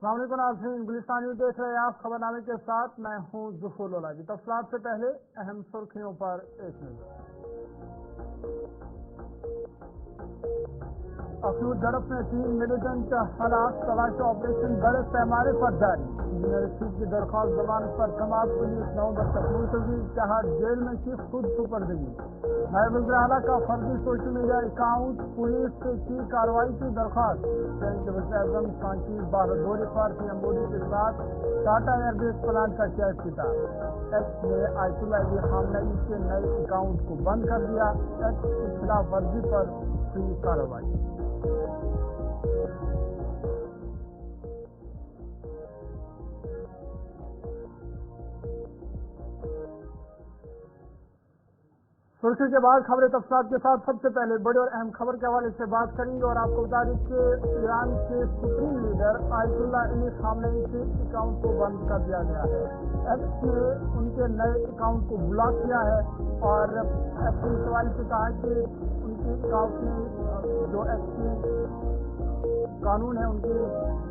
السلام علیکم ناظرین، گلستان نیوز دیکھ رہے ہیں آپ، خبرنامے کے ساتھ میں ہوں ظفر لولا جی۔ تفصیلات سے پہلے اہم سرخیوں پر ایک نظر۔ اخنور جھڑپ میں 3 ملیٹنٹ ہلاک، تلاشی آپریشن بڑے پیمانے پر جاری۔ انجینئر چیف کی درخواست ضمانت پر سماعت 19 نومبر تک ملتوی، چہار جیل میں کی خود سپردگی۔ نائب وزیر اعلیٰ کا فرضی سوشل میڈیا اکاؤنٹ، پولیس سے کی کارروائی کی درخواست۔ اسپین کے وزیر اعظم فرانچیس بھارت دورے پر، پی ایم مودی کے ساتھ ٹاٹا ایئر بیس پلانٹ کا کیا افتتاح۔ ایکس نے آیت اللہ علی خامنئی کے نئے اکاؤنٹ کو بند کر دیا، ایکس کی خلاف ورزی پر ہوئی کارروائی۔ سرخی کے بعد خبریں تفصیلات کے ساتھ۔ سب سے پہلے بڑی اور اہم خبر کے حوالے سے بات کریں گے اور آپ کو بتا دیں کہ ایران کے سپریم لیڈر آیت اللہ علی خامنئی کے اکاؤنٹ کو بند کر دیا گیا ہے۔ ایکس نے ان کے نئے اکاؤنٹ کو بلاک کیا ہے اور ایکس نے سوال سے کہا کہ ان کے اکاؤنٹ میں جو ایکس کی قانون ہے، ان کی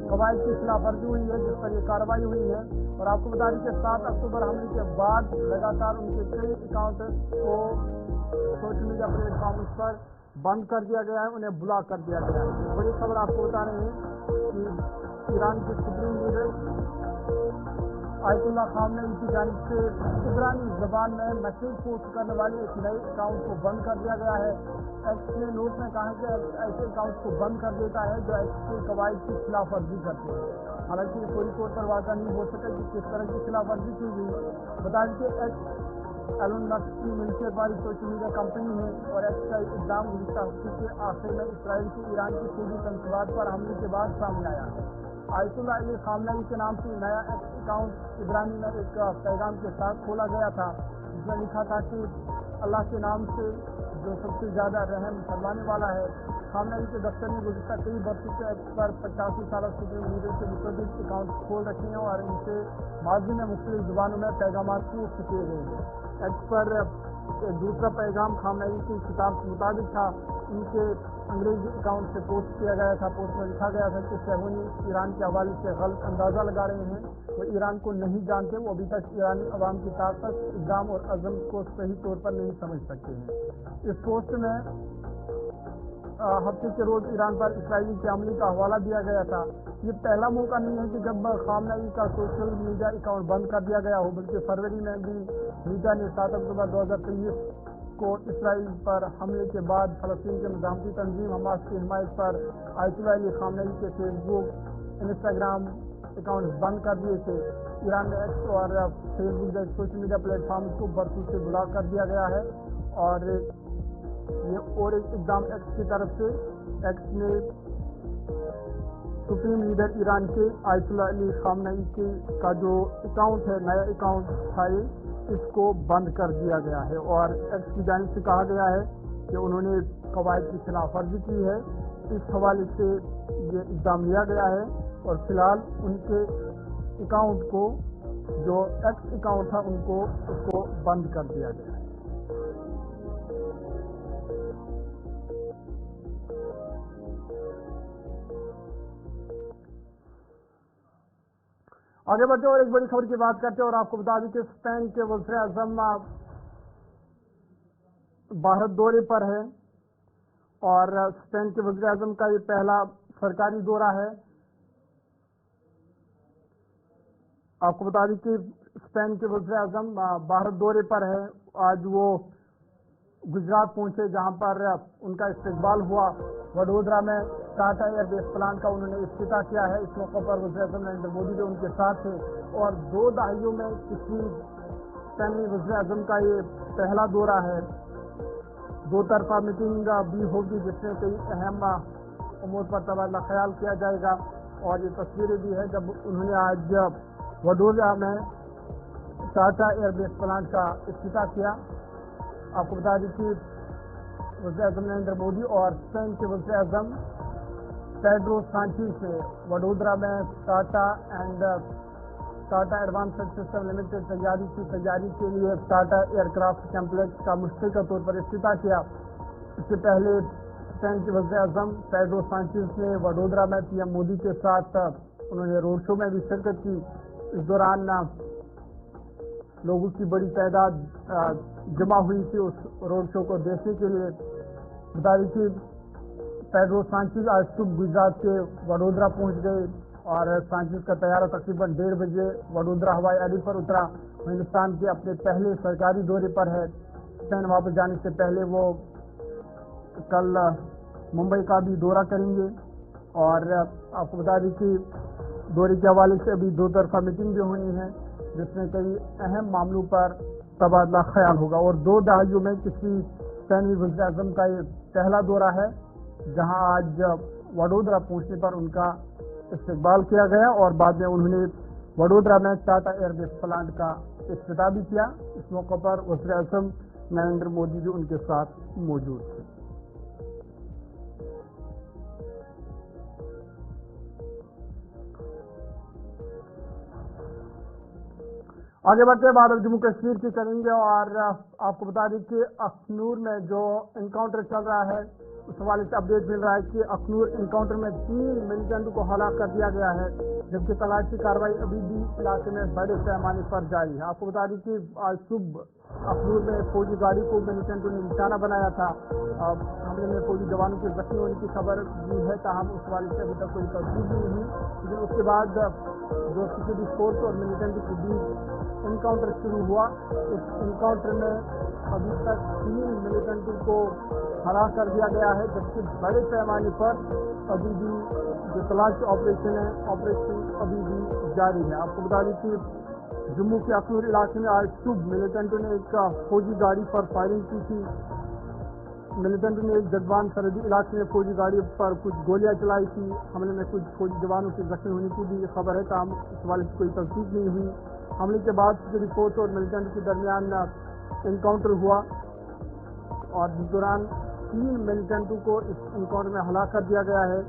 قواعد کی خلاف ورزی ہوئی ہے، جس پر یہ کارروائی ہوئی ہے۔ اور آپ کو بتا دیں کہ 7 اکتوبر حملے کے بعد لگاتار ان کے کئی اکاؤنٹ کو سوشل میڈیا پلیٹ فارمز پر بند کر دیا گیا ہے، انہیں بلاک کر دیا گیا ہے۔ بڑی خبر آپ کو بتا رہے ہیں کہ ایران کے سپریم لیڈر آیت اللہ خامنئی کی جانب سے عبرانی زبان میں میسیج پوسٹ کرنے والے ایک نئے اکاؤنٹ کو بند کر دیا گیا ہے۔ ایکس نے نوٹ میں کہا کہ ایسے اکاؤنٹ کو بند کر دیتا ہے جو ایکس کے قواعد کی خلاف ورزی کرتے ہیں۔ حالانکہ یہ فوری طور پر واضح نہیں ہو سکا کہ کس طرح کی خلاف ورزی کی گئی۔ بتا دیں کہ ایکس ایلن مسک کی ملکیت والی سوشل میڈیا کمپنی ہے اور ایکس کا اقدام گزشتہ ہفتے کے آخر میں اسرائیل کی ایران کی فوجی تنصیبات پر حملے کے بعد سامنے آیا ہے۔ آیت اللہ علی خامنئی کے نام سے نیا ایکس اکاؤنٹ عبرانی میں ایک پیغام کے ساتھ کھولا گیا تھا، جس میں لکھا تھا کہ اللہ کے نام سے جو سب سے زیادہ رحم فرمانے والا ہے۔ خامنئی کے دفتر نے گزشتہ کئی برسوں سے ایکس پر 85 سالہ سپریم لیڈر کے متعدد اکاؤنٹ کھول رکھے ہیں اور ان سے ماضی میں مختلف زبانوں میں پیغامات پوسٹ کیے گئے ہیں۔ ایکس پر ایک دوسرا پیغام خامنئی کی کتاب کے مطابق تھا، ان کے انگریزی اکاؤنٹ سے پوسٹ کیا گیا تھا۔ پوسٹ میں لکھا گیا تھا کہ صہیونی ایران کے حوالے سے غلط اندازہ لگا رہے ہیں، وہ ایران کو نہیں جانتے، وہ ابھی تک ایرانی عوام کی طاقت، اقدام اور عزم کو صحیح طور پر نہیں سمجھ سکتے ہیں۔ اس پوسٹ میں ہفتے کے روز ایران پر اسرائیلی کے حملے کا حوالہ دیا گیا تھا۔ یہ پہلا موقع نہیں ہے کہ جب خامنئی کا سوشل میڈیا اکاؤنٹ بند کر دیا گیا ہو، بلکہ فروری میں بھی میڈیا نے 7 اکتوبر 2023 کو اسرائیل پر حملے کے بعد فلسطین کے مزاحمتی تنظیم حماس کی حمایت پر آیت اللہ علی خامنئی کے فیس بک، انسٹاگرام اکاؤنٹ بند کر دیے تھے۔ ایران میں ایکس اور فیس بک جیسے سوشل میڈیا پلیٹ فارم کو برسوں سے بلاک کر دیا گیا ہے اور یہ اور ایک اقدام ایکس کی طرف سے ایکس نے سپریم لیڈر ایران کے آیت اللہ علی خامنئی کا جو اکاؤنٹ ہے، نیا اکاؤنٹ تھا، اس کو بند کر دیا گیا ہے اور ایکس کی جانب سے کہا گیا ہے کہ انہوں نے قواعد کی خلاف ورزی کی ہے۔ اس حوالے سے یہ اقدام لیا گیا ہے اور فی الحال ان کے اکاؤنٹ کو، جو ایکس اکاؤنٹ تھا، اس کو بند کر دیا گیا ہے۔ آگے بڑھتے اور ایک بڑی خبر کی بات کرتے ہیں اور آپ کو بتا دیں کہ اسپین کے وزیر اعظم بھارت دورے پر ہے اور اسپین کے وزیر اعظم کا یہ پہلا سرکاری دورہ ہے۔ آپ کو بتا دیں کہ اسپین کے وزیر اعظم بھارت دورے پر ہے۔ آج وہ گجرات پہنچے جہاں پر ان کا استقبال ہوا۔ وڈودرا میں ٹاٹا ایئر بیس پلانٹ کا انہوں نے افتتاح کیا ہے۔ اس موقع پر وزیر اعظم نریندر مودی بھی ان کے ساتھ تھے اور 2 دہائیوں میں کسی اسپینی وزیر اعظم کا یہ پہلا دورہ ہے۔ 2 طرفہ میٹنگ بھی ہوگی جس میں کئی اہم امور پر تبادلہ خیال کیا جائے گا اور یہ تصویریں بھی ہے جب انہوں نے آج وڈودرا میں ٹاٹا ایئر بیس پلانٹ کا افتتاح کیا۔ آپ کو بتا دیں کہ وزیر اعظم نریندر مودی اور اسپین کے وزیر اعظم پیڈرو سانچیز نے وڈودرا میں ٹاٹا ایڈوانسڈ سسٹم لمیٹڈ تیاری کے لیے ٹاٹا ایئر کرافٹ کمپلیکس کا مشترکہ طور پر افتتاح کیا۔ اس سے پہلے اسپین کے وزیر اعظم پیڈرو سانچیز نے وڈودرا میں پی ایم مودی کے ساتھ انہوں نے روڈ شو میں بھی شرکت کی. اس دوران لوگوں کی بڑی تعداد جمع ہوئی تھی اس روڈ شو کو دیکھنے کے لیے. بتا دیں کہ پیڈرو سانچیز آج صبح گجرات کے وڈودرا پہنچ گئے اور سانچیز کا طیارہ تقریباً 1:30 بجے وڈودرا ہوائی اڈے پر اترا. ہندوستان کے اپنے پہلے سرکاری دورے پر ہے. اسپین واپس جانے سے پہلے وہ کل ممبئی کا بھی دورہ کریں گے. اور آپ کو بتا دیں کہ دورے کے حوالے سے ابھی 2 طرفہ میٹنگ بھی ہونی ہے جس میں کئی اہم معاملوں پر تبادلہ خیال ہوگا. اور 2 دہائیوں میں کسی اسپینی وزیر اعظم کا یہ پہلا دورہ ہے جہاں آج وڈودرا پہنچنے پر ان کا استقبال کیا گیا اور بعد میں انہوں نے وڈودرا میں ٹاٹا ایئر بیس پلانٹ کا افتتاح بھی کیا. اس موقع پر وزیر اعظم نریندر مودی بھی ان کے ساتھ موجود تھے. آگے بڑھتے ہیں بات اب جموں کشمیر کی کریں گے اور آپ کو بتا دیں کہ اخنور میں جو انکاؤنٹر چل رہا ہے اس حوالے سے اپڈیٹ مل رہا ہے کہ اخنور انکاؤنٹر میں 3 ملیٹنٹوں کو ہلاک کر دیا گیا ہے جبکہ تلاشی کارروائی ابھی بھی علاقے میں بڑے پیمانے پر جاری ہے. آپ کو بتا دیں کہ آج صبح اخنور میں فوجی گاڑی کو ملیٹنٹوں نے نشانہ بنایا تھا. حملے میں فوجی جوانوں کے زخمی ہونے کی خبر بھی ہے تاہم اس حوالے سے ابھی تک کوئی تصدیق نہیں ہوئی. لیکن اس کے بعد جو سیکورٹی فورس اور ملیٹنٹ کے بیچ انکاؤنٹر شروع ہوا. اس انکاؤنٹر میں ابھی تک 3 ملیٹنٹوں کو ہلاک کر دیا گیا ہے جبکہ بڑے پیمانے پر ابھی بھی جو تلاشی آپریشن ہے آپریشن ابھی بھی جاری ہے. آپ کو بتا دیں کہ جموں کے اخنور علاقے میں آج صبح ملیٹنٹوں نے ایک فوجی گاڑی پر فائرنگ کی تھی. ملیٹنٹوں نے ایک جدوان سرحدی علاقے میں فوجی گاڑی پر کچھ گولیاں چلائی تھی. حملے میں کچھ فوجی جوانوں کے زخمی ہونے کی بھی خبر ہے تاہم اس حوالے سے کوئی تصدیق نہیں ہوئی. حملے کے بعد سیکورٹی فورس اور ملیٹنٹ کے درمیان انکاؤنٹر ہوا اور جس دوران 3 ملیٹنٹوں کو اس انکاؤنٹر میں ہلاک کر دیا گیا ہے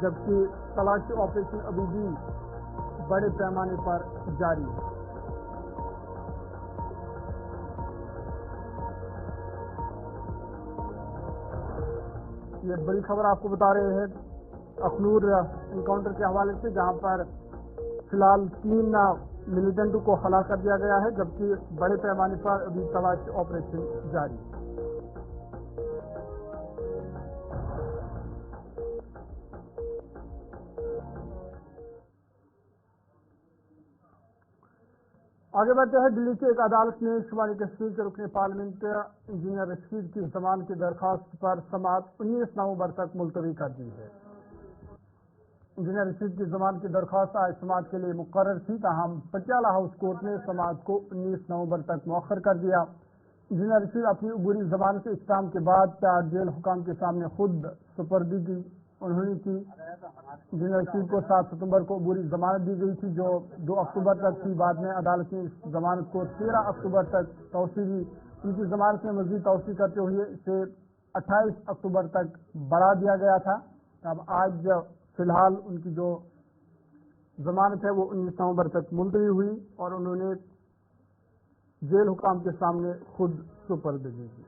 جبکہ تلاشی آپریشن ابھی بھی بڑے پیمانے پر جاری ہے. یہ بڑی خبر آپ کو بتا رہے ہیں اخنور انکاؤنٹر کے حوالے سے جہاں پر فی الحال 3 ملیٹنٹوں کو ہلاک کر دیا گیا ہے جبکہ بڑے پیمانے پر ابھی تلاشی آپریشن جاری ہے. آگے بڑھتے ہیں. دلی کی ایک عدالت نے شمالی کشمیر کے رکن پارلیمنٹ انجینئر رشید کی ضمانت کی درخواست پر سماعت 19 نومبر تک ملتوی کر دی ہے. انجینئر رشید کی ضمانت کی درخواست آج سماعت کے لیے مقرر تھی تاہم پٹیالہ ہاؤس کورٹ نے سماعت کو 19 نومبر تک مؤخر کر دیا. انجینئر رشید اپنی عبوری ضمانت کے اختتام کے بعد 4 جیل حکام کے سامنے خود سپردگی انہوں نے کی. انجینئر رشید کو 7 ستمبر کو عبوری ضمانت دی گئی تھی جو 2 اکتوبر تک تھی. بعد میں عدالت نے اس ضمانت کو 13 اکتوبر تک توسیع دی. ان کی ضمانت میں مزید توسیع کرتے ہوئے اسے 28 اکتوبر تک بڑھا دیا گیا تھا. اب آج فی الحال ان کی جو ضمانت ہے وہ 19 نومبر تک ملتوی ہوئی اور انہوں نے جیل حکام کے سامنے خود سپردگی کی.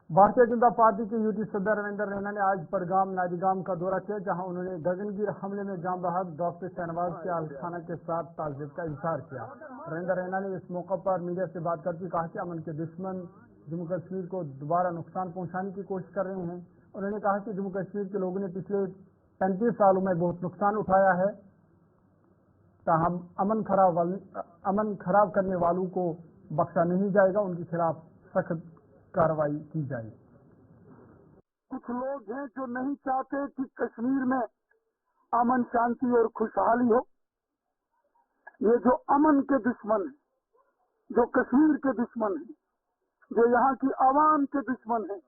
بھارتیہ جنتا پارٹی کے یوٹی صدر رویندر رینا نے آج پرگام نادیگام کا دورہ کیا جہاں انہوں نے گگنگیر حملے میں جاں بحق ڈاکٹر شہنواز کے اہل خانہ کے ساتھ تعزیت کا اظہار کیا. رویندر رینا نے اس موقع پر میڈیا سے بات کرتے کہا کہ امن کے دشمن جموں کشمیر کو دوبارہ نقصان پہنچانے کی کوشش کر رہے ہیں. انہوں نے کہا کہ جموں کشمیر کے لوگوں نے پچھلے 35 سالوں میں بہت نقصان اٹھایا ہے تاہم امن خراب کرنے والوں کو بخشا نہیں جائے گا. ان کے خلاف سخت کارروائی کی جائے. کچھ لوگ ہیں جو نہیں چاہتے کہ کشمیر میں امن شانتی اور خوشحالی ہو. یہ جو امن کے دشمن ہیں جو کشمیر کے دشمن ہیں جو یہاں کی عوام کے دشمن ہیں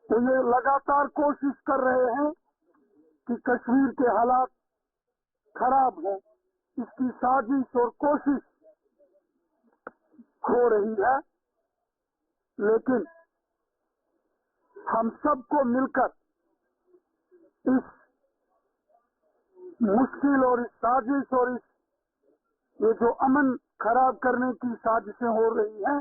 تو یہ لگاتار کوشش کر رہے ہیں کہ کشمیر کے حالات خراب ہوں. اس کی سازش اور کوشش ہو رہی ہے لیکن ہم سب کو مل کر اس مشکل اور اس سازش اور اس یہ جو امن خراب کرنے کی سازشیں ہو رہی ہیں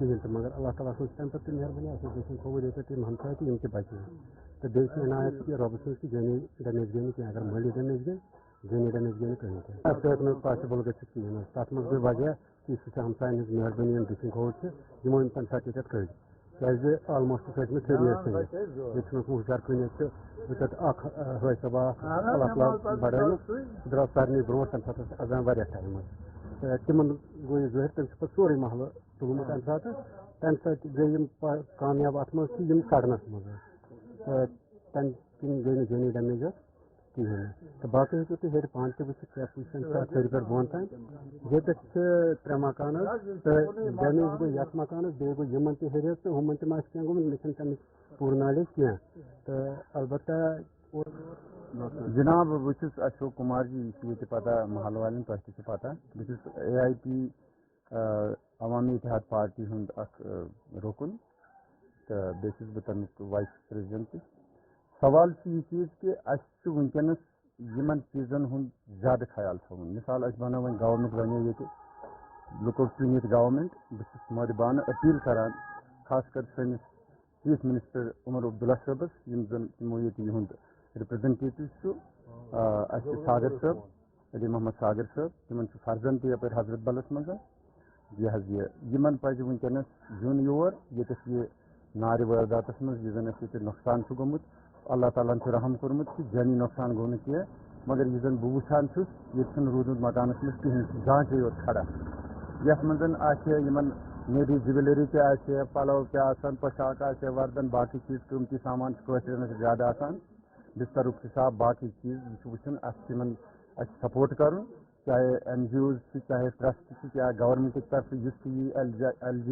کہین تو مگر اللہ تعالیٰ سٕنٛز تَمہِ پَتہٕ تہِ مہربٲنی اَسہِ اوس گژھُن کھووُر ییٚتہِ تِم ہمساے تہٕ یِم تہِ بچے تہٕ بیٚیہِ چھِ عنایت کہِ رۄبہٕ سٕنٛز کہِ جٲنی ڈیمیج گٔے نہٕ کینٛہہ اگر مٲلی ڈیمیج گٔے جٲنی ڈیمیج گٔے نہٕ کٕہٕنۍ تہِ اَسہِ ہیٚکہِ نہٕ پاسِبٕل گٔژھِتھ کِہیٖنۍ حظ تَتھ منٛز گٔے وجہ کہِ سُہ چھِ ہمساین ہٕنٛز مہربٲنی یِم ڈِسِنٛگ کھووُر چھِ یِمو یِم تَمہِ ساتہٕ ییٚتٮ۪تھ کٔڑۍ کیٛازِ آلموسٹ چھِ مےٚ تھٔری ٲسۍ تھٔوِتھ ییٚتہِ چھُنہٕ اوسمُت ہُشار کُنہِ چھِ ییٚتٮ۪تھ اکھ حٲصِب اکھ اللہ تعالیٰ بڑٲومٕژ سُہ درٛاو سارنٕے برونٛٹھ تَمہِ ساتہٕ ٲس اذان واریاہ ٹایم حظ تہٕ تِمن گوٚو یہِ ظٲہِر تٔمۍ چھُ پَتہٕ سورُے محلہٕ تُلمُت تَمہِ ساتہٕ تَمہِ سۭتۍ گٔے یِم کامیاب اَتھ منٛز کہِ یِم کَڑنَس منٛز حظ تہٕ تَمہِ کِنۍ گٔے نہٕ جٲنی ڈیمیج حظ کِہیٖنۍ نہٕ تہٕ باقٕے ہیٚکِو تُہۍ ہیٚرِ پانہٕ تہِ وٕچھِتھ کیٛاہ پُزِشَن چھِ اَتھ ہیٚرِ پٮ۪ٹھ بۄن تام ییٚتٮ۪تھ چھِ 3 مکان حظ تہٕ ڈیمیج گوٚو یَتھ مکانَس بیٚیہِ گوٚو یِمن تہِ ہیٚرِ حظ تہٕ ہُمَن تہِ ما آسہِ کینٛہہ گوٚمُت مےٚ چھِنہٕ تَمِچ پوٗرٕ نالیج کینٛہہ تہٕ البتہ جناب بہٕ چھُس اشوک کُمار جی یہِ چھُ ییٚتہِ پتہ محلہٕ والٮ۪ن تۄہہِ تہِ چھِ پتہ بہٕ چھُس AIP عوامی اتحاد پارٹی ہُنٛد اکھ رُکُن تہٕ بیٚیہِ چھُس بہٕ تَمیُک وایِس پرٛزِڈنٛٹ تہِ سوال چھُ یہِ چیٖز کہِ اَسہِ چھُ وٕنکیٚنس یِمن چیٖزن ہُنٛد زیادٕ خیال تھاوُن مِثال اَسہِ بنٲو وۄنۍ گورمنٹ بنے ییٚتہِ لُکو چُنۍ ییٚتہِ گورمنٹ بہٕ چھُس مٲدبانہٕ أپیٖل کران خاص کر سٲنِس چیف منسٹر عمر عبداللہ صٲبس یِم زن تِمو ییٚتہِ یِہُنٛد رِپرٛزنٹیٹِو چھُ اَسہِ ساگر صٲب علی محمد ساگر صٲب تِمن چھُ فرزن تہِ یپٲرۍ حضرت بلس منٛز یہِ حظ یہِ یِمن پزِ وٕنکیٚنس یُن یور ییٚتٮ۪تھ یہِ نارِ وٲرۍداتس منٛز یُس زن اَسہِ ییٚتہِ نۄقصان چھُ گوٚمُت اللہ تعالیٰ ہن چھُ رحم کوٚرمُت کہِ جٲنی نۄقصان گوٚو نہٕ کینٛہہ مگر یُس زن بہٕ وٕچھان چھُس ییٚتہِ چھُنہٕ روٗدمُت مکانس منٛز کِہینۍ زانٛچے یوت کھڑا یتھ منٛز آسہِ یِمن میری جُویلری تہِ آسہِ پلو تہِ آسن پۄشاک آسہِ وردن باقٕے چیٖز قۭمتی سامان چھُ کٲشرٮ۪ن زیادٕ آسان بسترُک حساب باقٕے چیٖز یہِ چھُ وٕچھُن اَسہِ چھُ یِمن اَسہِ سپورٹ کرُن چاہے NGOز چھِ چاہے ٹرسٹ چھِ چاہے گورمنٹٕکۍ طرفہٕ یُس تہِ یی LG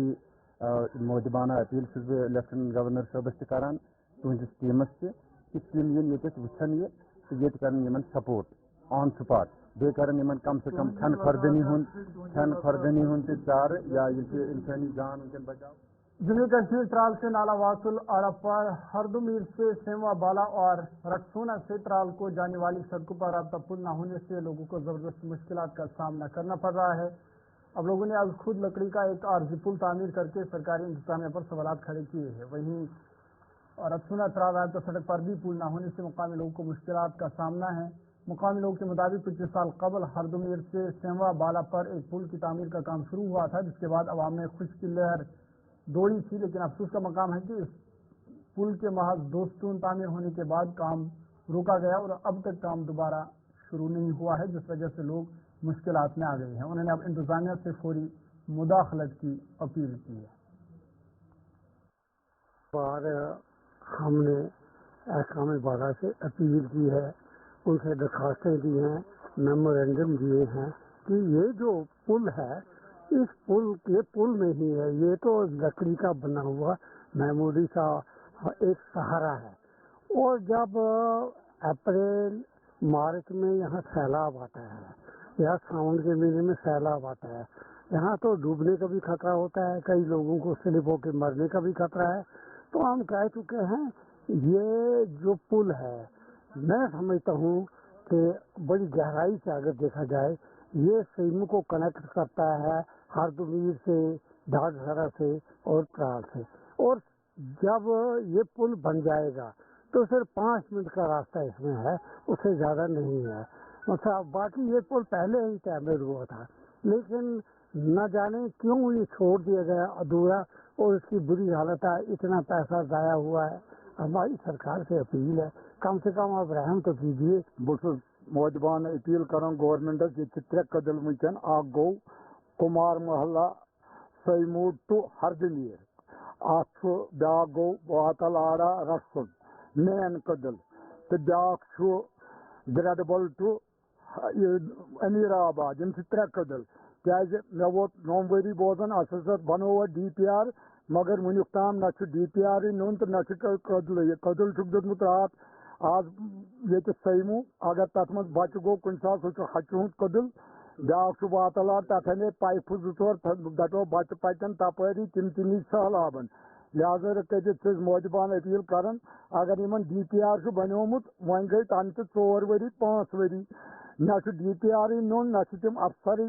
مودبانہ أپیٖل چھُس بہٕ لیفٹنٹ گورنر صٲبس تہِ کران تُہنٛدِس ٹیٖمس تہِ کہِ تِم یِن ییٚتٮ۪تھ وٕچھن یہِ تہٕ ییٚتہِ کرن یِمن سپورٹ آن سپاٹ بیٚیہِ کرن یِمن کم سے کم کھٮ۪ن خوردنی ہُنٛد تہِ چارٕ یا ییٚلہِ تہِ اِنسٲنی جان وٕنکٮ۪ن بچاو ضلع کشمیر ترال سے نالا واصل اڑپا ہردمیر سے سیموا بالا اور رکسونا سے ترال کو جانے والی سڑکوں پر رابطہ پل نہ ہونے سے لوگوں کو زبردست مشکلات کا سامنا کرنا پڑ رہا ہے اب لوگوں نے اب خود لکڑی کا ایک عارضی پل تعمیر کر کے سرکاری انتظامیہ پر سوالات کھڑے کیے ہیں وہیں رکسونا ترال رابطہ سڑک پر بھی پل نہ ہونے سے مقامی لوگوں کو مشکلات کا سامنا ہے مقامی لوگوں کے مطابق 25 سال قبل ہردمیر سے سیموا بالا پر ایک پل کی تعمیر کا کام شروع ہوا تھا جس کے بعد عوام میں خوشی کی لہر دوڑی تھی لیکن افسوس کا مقام ہے کہ اس پل کے محض 2 ستون تعمیر ہونے کے بعد کام روکا گیا اور اب تک کام دوبارہ شروع نہیں ہوا ہے جس وجہ سے لوگ مشکلات میں آ گئے ہیں انہوں نے اب انتظامیہ سے فوری مداخلت کی اپیل کی ہے اور ہم نے احکام بارہ سے اپیل کی ہے ان سے درخواستیں دی ہیں میمورینڈم دیے ہیں کہ یہ جو پل ہے اس پل کے پل نہیں ہے یہ تو لکڑی کا بنا ہوا میموری کا ایک سہارا ہے اور جب اپریل مارچ میں یہاں سیلاب آتا ہے یا ساون کے مہینے میں سیلاب آتا ہے یہاں تو ڈوبنے کا بھی خطرہ ہوتا ہے کئی لوگوں کو سلپ ہو کے مرنے کا بھی خطرہ ہے تو ہم کہہ چکے ہیں یہ جو پل ہے میں سمجھتا ہوں کہ بڑی گہرائی سے اگر دیکھا جائے یہ سیمو کو کنیکٹ کرتا ہے ہردمیر سے ڈھاڈسرا سے اور ترال سے اور جب یہ پل بن جائے گا تو صرف 5 منٹ کا راستہ اس میں ہے اس سے زیادہ نہیں ہے مطلب باقی یہ پل پہلے ہی تعمیر ہوا تھا لیکن نہ جانے کیوں یہ چھوڑ دیا گیا ادھورا اور اس کی بری حالت ہے اتنا پیسہ ضائع ہوا ہے ہماری سرکار سے اپیل ہے کم سے کم آپ رحم تو کیجیے بہٕ چھُس مودبانہٕ اپیل کران گورمنٹس ییٚتہِ چھِ 3 کٔدٕل وٕنکٮ۪ن اکھ گوٚو کُمار محلہ سیموٗ ٹُو ہردمیر اکھ چھُ بیٛاکھ گوٚو واتل آڑا رسُن مین کٔدٕل تہٕ بیٛاکھ چھُ گرٛیڈبل ٹُو أمیٖر آباد یِم چھِ 3 کٔدٕل کیٛازِ مےٚ ووت 9 ؤری بوزان اَسہِ ہسا بنوو اَتھ DPR مگر وٕنیُک تام نہ چھُ DPR نیُن تہٕ نہ چھُ کٔدلٕے یہِ کٔدٕل چھُکھ دیُتمُت راتھ آز ییٚتہِ سیموٗ اگر تتھ منٛز بچہِ گوٚو کُنہِ ساتہٕ سُہ چھُ ہچہِ ہُنٛد کٔدٕل بیٛاکھ چھُ واتل آڑ تتھ انے پایپہٕ 2-4 دپیو بچہِ پکن تپٲری تِم تہِ نی سہلابن لہذا کٔرِتھ چھِ أسۍ مودبانہٕ اپیل کران اگر یِمن DPR چھُ بنیومُت وۄنۍ گٔے تَنہٕ تہِ 4 ؤری 5 ؤری نہ چھُ DPR نیُن نہ چھِ تِم افسرٕے